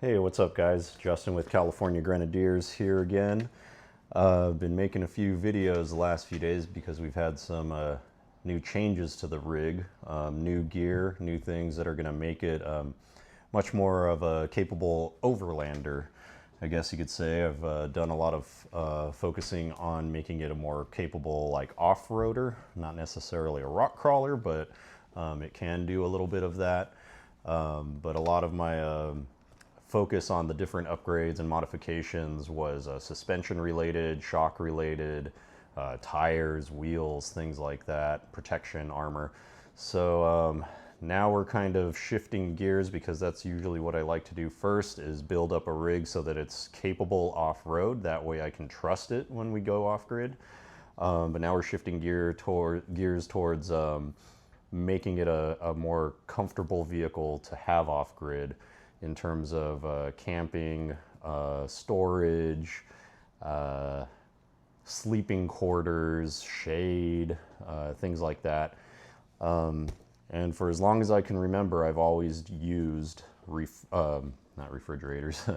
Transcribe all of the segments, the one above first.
Hey, what's up guys? Justin with California Grenadiers here again. I've been making a few videos the last few days because we've had some new changes to the rig, new gear, new things that are going to make it much more of a capable overlander, I guess you could say. I've done a lot of focusing on making it a more capable like off-roader, not necessarily a rock crawler, but it can do a little bit of that. But a lot of my focus on the different upgrades and modifications was suspension related, shock related, tires, wheels, things like that, protection, armor. So now we're kind of shifting gears because that's usually what I like to do first, is build up a rig so that it's capable off-road. That way I can trust it when we go off-grid. But now we're shifting gears towards making it a more comfortable vehicle to have off-grid, in terms of camping, storage, sleeping quarters, shade, things like that. And for as long as I can remember, I've always used, not refrigerators,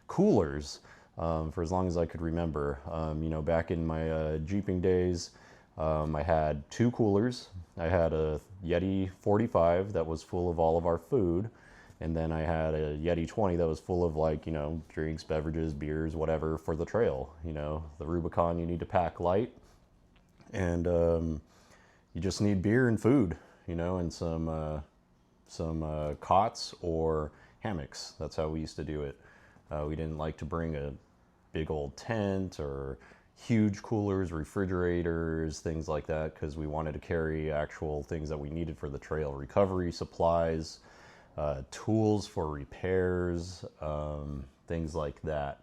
coolers, for as long as I could remember. You know, back in my Jeeping days, I had two coolers. I had a Yeti 45 that was full of all of our food. And then I had a Yeti 20 that was full of, like, you know, drinks, beverages, beers, whatever for the trail. You know, the Rubicon, you need to pack light. And you just need beer and food, you know, and some cots or hammocks. That's how we used to do it. We didn't like to bring a big old tent or huge coolers, refrigerators, things like that, because we wanted to carry actual things that we needed for the trail. Recovery supplies, tools for repairs, things like that.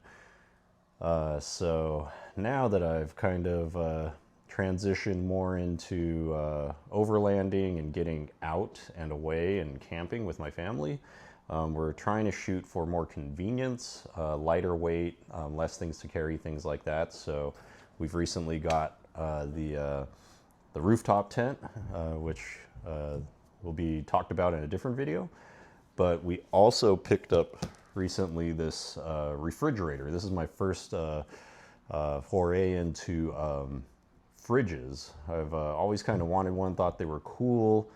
So now that I've kind of transitioned more into overlanding and getting out and away and camping with my family, we're trying to shoot for more convenience, lighter weight, less things to carry, things like that. So we've recently got the rooftop tent, which will be talked about in a different video. But we also picked up recently this refrigerator. This is my first foray into fridges. I've always kind of wanted one, thought they were cool.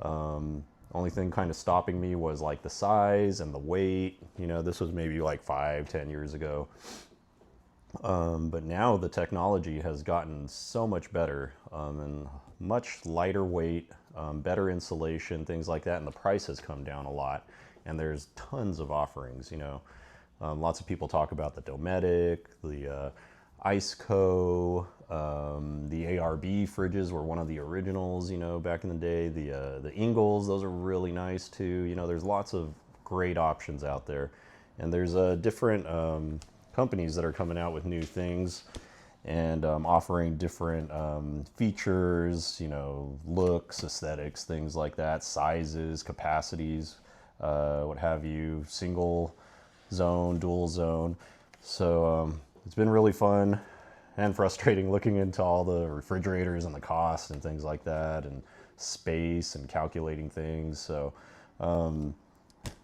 Only thing kind of stopping me was like the size and the weight. You know, this was maybe like 5-10 years ago. But now the technology has gotten so much better, and much lighter weight, better insulation, things like that, and the price has come down a lot. And there's tons of offerings, you know. Lots of people talk about the Dometic, the Iceco, the ARB fridges were one of the originals, you know, back in the day. The Ingles, those are really nice too. You know, there's lots of great options out there. And there's different companies that are coming out with new things and offering different features, you know, looks, aesthetics, things like that, sizes, capacities, what have you, single zone, dual zone. So it's been really fun and frustrating looking into all the refrigerators and the cost and things like that, and space and calculating things. So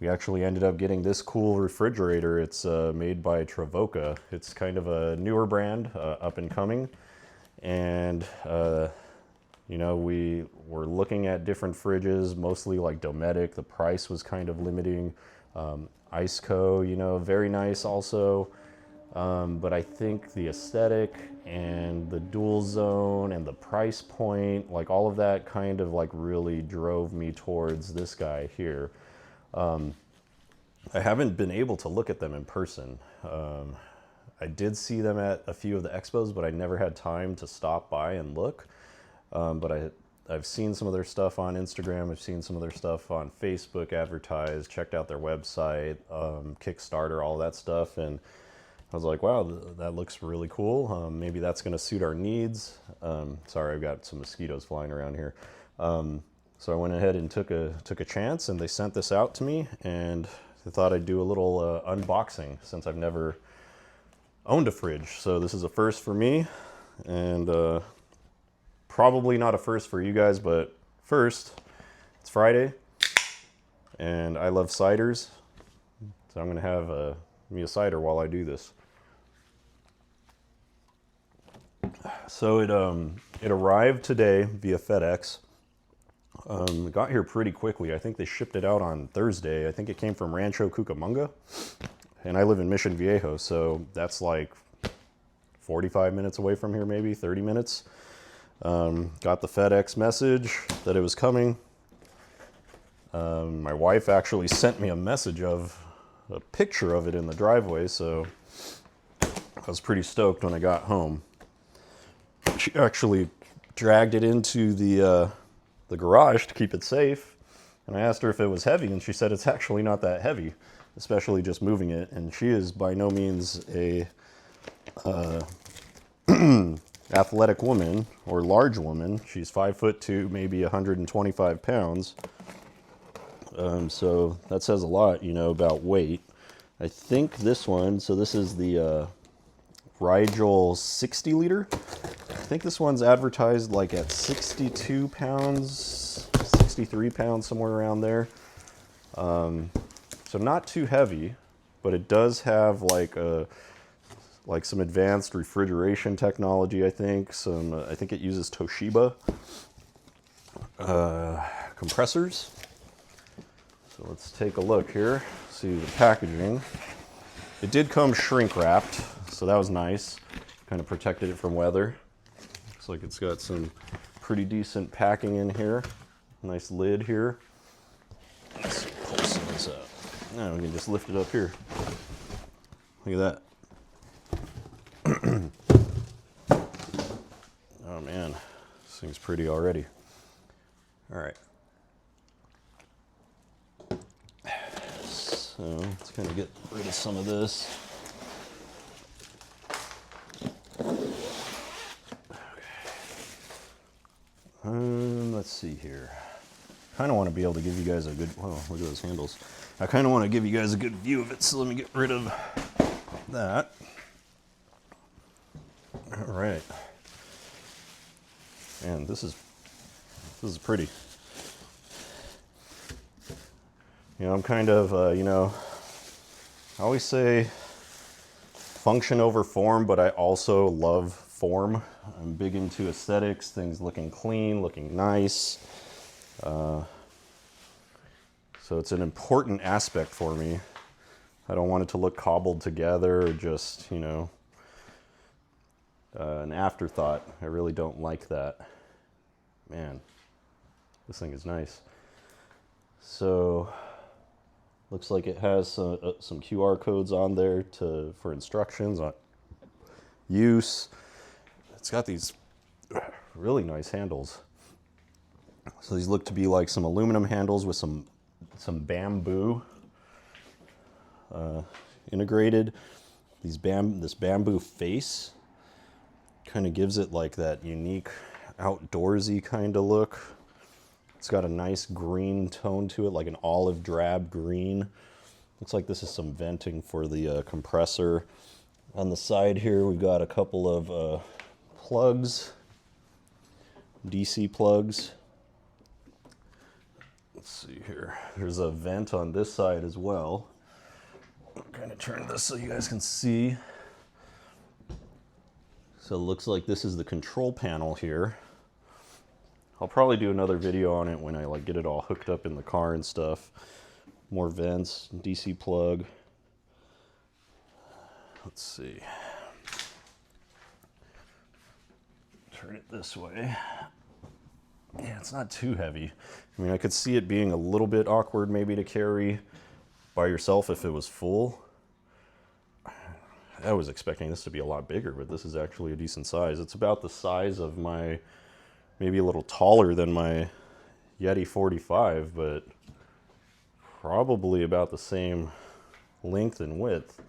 we actually ended up getting this cool refrigerator. It's made by Travoca. It's kind of a newer brand, up and coming. And, you know, we were looking at different fridges, mostly like Dometic. The price was kind of limiting. Iceco, you know, very nice also. But I think the aesthetic and the dual zone and the price point, like all of that kind of like really drove me towards this guy here. I haven't been able to look at them in person. I did see them at a few of the expos, but I never had time to stop by and look. But I've seen some of their stuff on Instagram. I've seen some of their stuff on Facebook advertised, checked out their website, Kickstarter, all that stuff. And I was like, wow, that looks really cool. Maybe that's going to suit our needs. Sorry, I've got some mosquitoes flying around here. So I went ahead and took a chance, and they sent this out to me, and I thought I'd do a little unboxing since I've never owned a fridge. So this is a first for me, and probably not a first for you guys, but first, it's Friday, and I love ciders. So I'm going to have me a cider while I do this. So it arrived today via FedEx. It got here pretty quickly. I think they shipped it out on Thursday. I think it came from Rancho Cucamonga. And I live in Mission Viejo, so that's like 45 minutes away from here, maybe 30 minutes. Got the FedEx message that it was coming. My wife actually sent me a message of a picture of it in the driveway, so I was pretty stoked when I got home. She actually dragged it into the garage to keep it safe, and I asked her if it was heavy, and she said it's actually not that heavy, especially just moving it. And she is by no means a athletic woman or large woman. She's 5'2", maybe 125 pounds. So that says a lot, you know, about weight. I think this one, so this is the Rigel 60 liter. I think this one's advertised like at 62 pounds, 63 pounds, somewhere around there. So not too heavy, but it does have like some advanced refrigeration technology, I think. I think it uses Toshiba compressors. So let's take a look here, see the packaging. It did come shrink wrapped, so that was nice. Kind of protected it from weather. Looks like it's got some pretty decent packing in here. Nice lid here. Let's pull some of this out. Now we can just lift it up here. Look at that. Oh man, this thing's pretty already. All right. So let's kind of get rid of some of this. Let's see here. Kind of want to be able to give you guys a good, oh, look at those handles. I kind of want to give you guys a good view of it, so let me get rid of that. All right. And this is pretty. You know, I'm kind of, you know, I always say function over form, but I also love form. I'm big into aesthetics, things looking clean, looking nice. So it's an important aspect for me. I don't want it to look cobbled together or just, you know, an afterthought. I really don't like that. Man, this thing is nice. So looks like it has some QR codes on there for instructions on use. It's got these really nice handles. So these look to be like some aluminum handles with some bamboo integrated. This bamboo face kind of gives it like that unique outdoorsy kind of look. It's got a nice green tone to it, like an olive drab green. Looks like this is some venting for the compressor. On the side here, we've got a couple of plugs, DC plugs. Let's see here. There's a vent on this side as well. I'll kind of turn this so you guys can see. So it looks like this is the control panel here. I'll probably do another video on it when I like get it all hooked up in the car and stuff. More vents, DC plug. Let's see. Turn it this way. Yeah, it's not too heavy. I mean, I could see it being a little bit awkward maybe to carry by yourself if it was full. I was expecting this to be a lot bigger, but this is actually a decent size. It's about the size of my, maybe a little taller than my Yeti 45, but probably about the same length and width.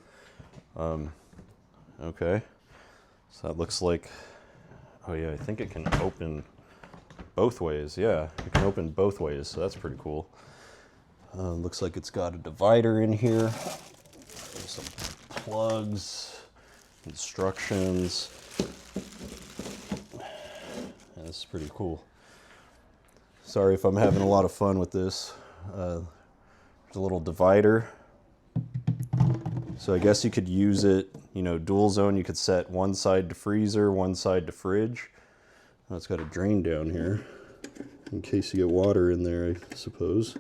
Okay, so that looks like, oh yeah, I think it can open both ways. Yeah, it can open both ways, so that's pretty cool. Looks like it's got a divider in here, some plugs, instructions. Yeah, this is pretty cool. Sorry if I'm having a lot of fun with this. There's a little divider. So I guess you could use it, you know, dual zone. You could set one side to freezer, one side to fridge. Oh, it's got a drain down here in case you get water in there, I suppose.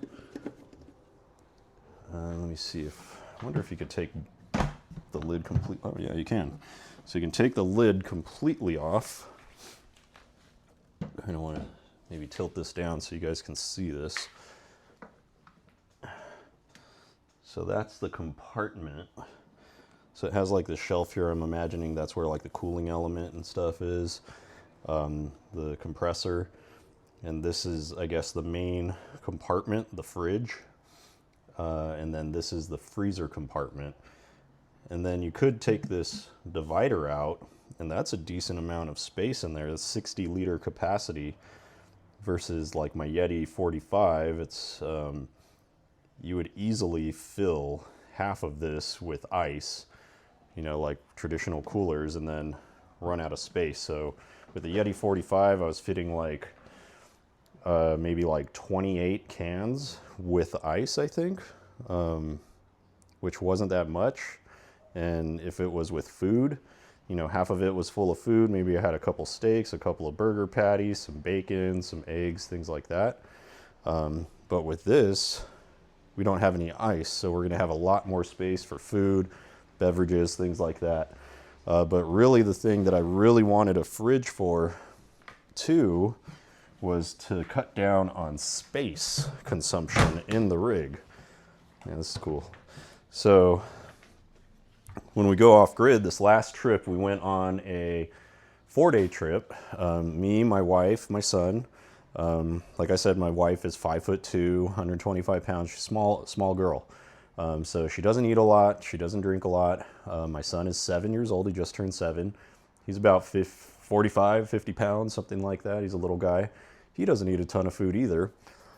Let me see if, I wonder if you could take the lid complete. Oh yeah, you can. So you can take the lid completely off. I kind of want to maybe tilt this down so you guys can see this. So that's the compartment. So it has like the shelf here. I'm imagining that's where like the cooling element and stuff is. The compressor. And this is, I guess, the main compartment, the fridge. And then this is the freezer compartment. And then you could take this divider out, and that's a decent amount of space in there. It's 60-liter capacity versus like my Yeti 45. It's you would easily fill half of this with ice, you know, like traditional coolers, and then run out of space. So with the Yeti 45, I was fitting like maybe like 28 cans with ice, I think, which wasn't that much. And if it was with food, you know, half of it was full of food. Maybe I had a couple steaks, a couple of burger patties, some bacon, some eggs, things like that. But with this, we don't have any ice, so we're gonna have a lot more space for food, beverages, things like that. But really the thing that I really wanted a fridge for too was to cut down on space consumption in the rig. Yeah, this is cool. So when we go off grid, this last trip, we went on a 4-day trip. Me, my wife, my son. Like I said, my wife is 5'2", 125 pounds. She's a small girl. So she doesn't eat a lot. She doesn't drink a lot. My son is 7 years old. He just turned 7. He's about 45, 50 pounds, something like that. He's a little guy. He doesn't eat a ton of food either,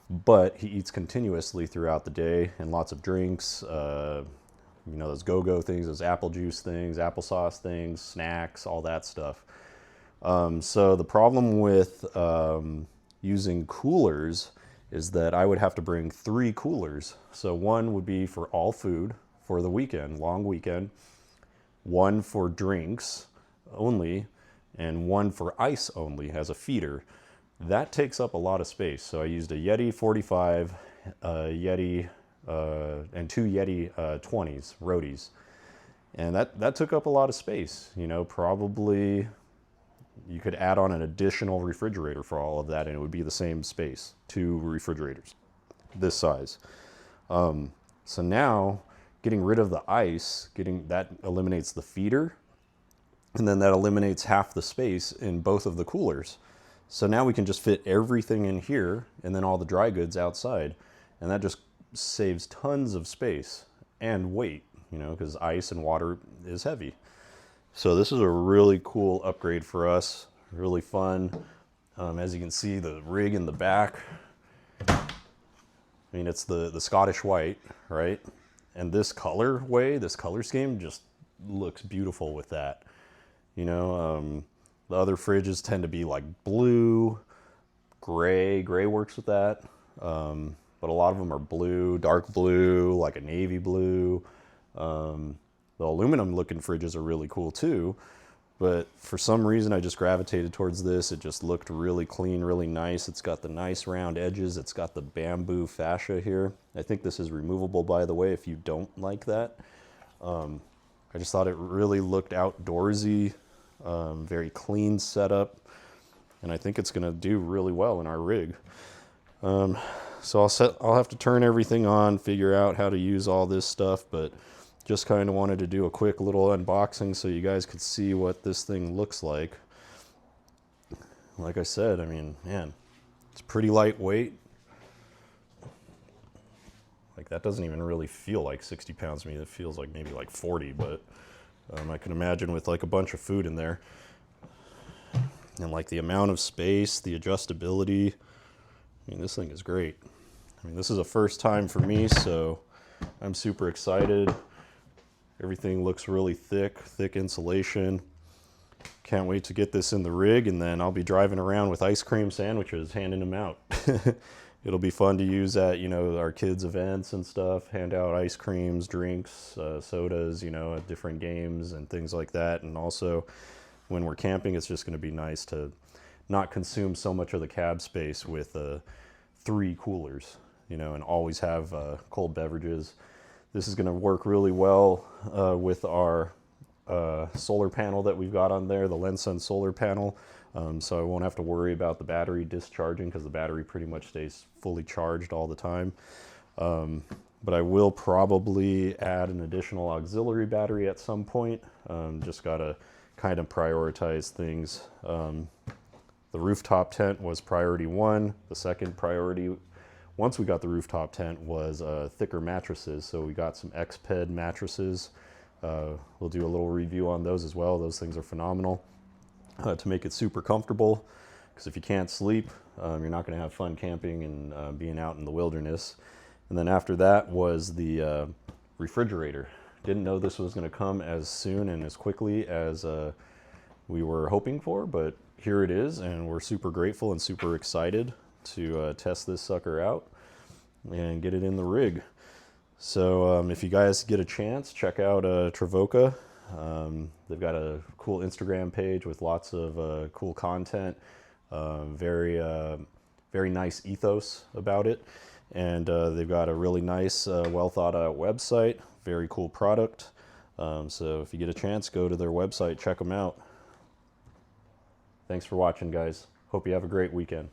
but he eats continuously throughout the day and lots of drinks. You know, those go-go things, those apple juice things, applesauce things, snacks, all that stuff. So the problem with using coolers is that I would have to bring 3 coolers. So one would be for all food for the weekend, long weekend, one for drinks only, and one for ice only as a feeder. That takes up a lot of space. So I used a Yeti 45, Yeti, and 2 Yeti 20s, roadies. And that took up a lot of space. You know, probably you could add on an additional refrigerator for all of that and it would be the same space, 2 refrigerators, this size. So now getting rid of the ice, that eliminates the feeder, and then that eliminates half the space in both of the coolers. So now we can just fit everything in here and then all the dry goods outside. And that just saves tons of space and weight, you know, because ice and water is heavy. So this is a really cool upgrade for us, really fun. As you can see, the rig in the back, I mean, it's the Scottish white, right? And this colorway, this color scheme just looks beautiful with that. You know, the other fridges tend to be like blue, gray. Gray works with that. But a lot of them are blue, dark blue, like a navy blue. The aluminum looking fridges are really cool too. But for some reason, I just gravitated towards this. It just looked really clean, really nice. It's got the nice round edges. It's got the bamboo fascia here. I think this is removable, by the way, if you don't like that. I just thought it really looked outdoorsy, very clean setup. And I think it's gonna do really well in our rig. So I'll have to turn everything on, figure out how to use all this stuff, but just kind of wanted to do a quick little unboxing so you guys could see what this thing looks like. Like I said, I mean, man, it's pretty lightweight. Like that doesn't even really feel like 60 pounds to me. It feels like maybe like 40, but I can imagine with like a bunch of food in there. And like the amount of space, the adjustability, I mean, this thing is great. I mean, this is a first time for me, so I'm super excited. Everything looks really thick insulation. Can't wait to get this in the rig, and then I'll be driving around with ice cream sandwiches, handing them out. it'll be fun to use at, our kids' events and stuff, hand out ice creams, drinks, sodas, at different games and things like that. And also when we're camping, it's just going to be nice to not consume so much of the cab space with 3 coolers, and always have cold beverages. This is going to work really well with our solar panel that we've got on there, the LensSense solar panel. So I won't have to worry about the battery discharging, because the battery pretty much stays fully charged all the time. But I will probably add an additional auxiliary battery at some point. Just got to kind of prioritize things. The rooftop tent was priority 1. The second priority, once we got the rooftop tent, was thicker mattresses. So we got some Xped mattresses. We'll do a little review on those as well. Those things are phenomenal to make it super comfortable, because if you can't sleep, you're not going to have fun camping and being out in the wilderness. And then after that was the refrigerator. Didn't know this was going to come as soon and as quickly as we were hoping for, but here it is, and we're super grateful and super excited to test this sucker out and get it in the rig. So if you guys get a chance, check out Travoca. They've got a cool Instagram page with lots of cool content, very nice ethos about it, and they've got a really nice, well thought out website, very cool product. So if you get a chance, go to their website, check them out. Thanks for watching, guys. Hope you have a great weekend.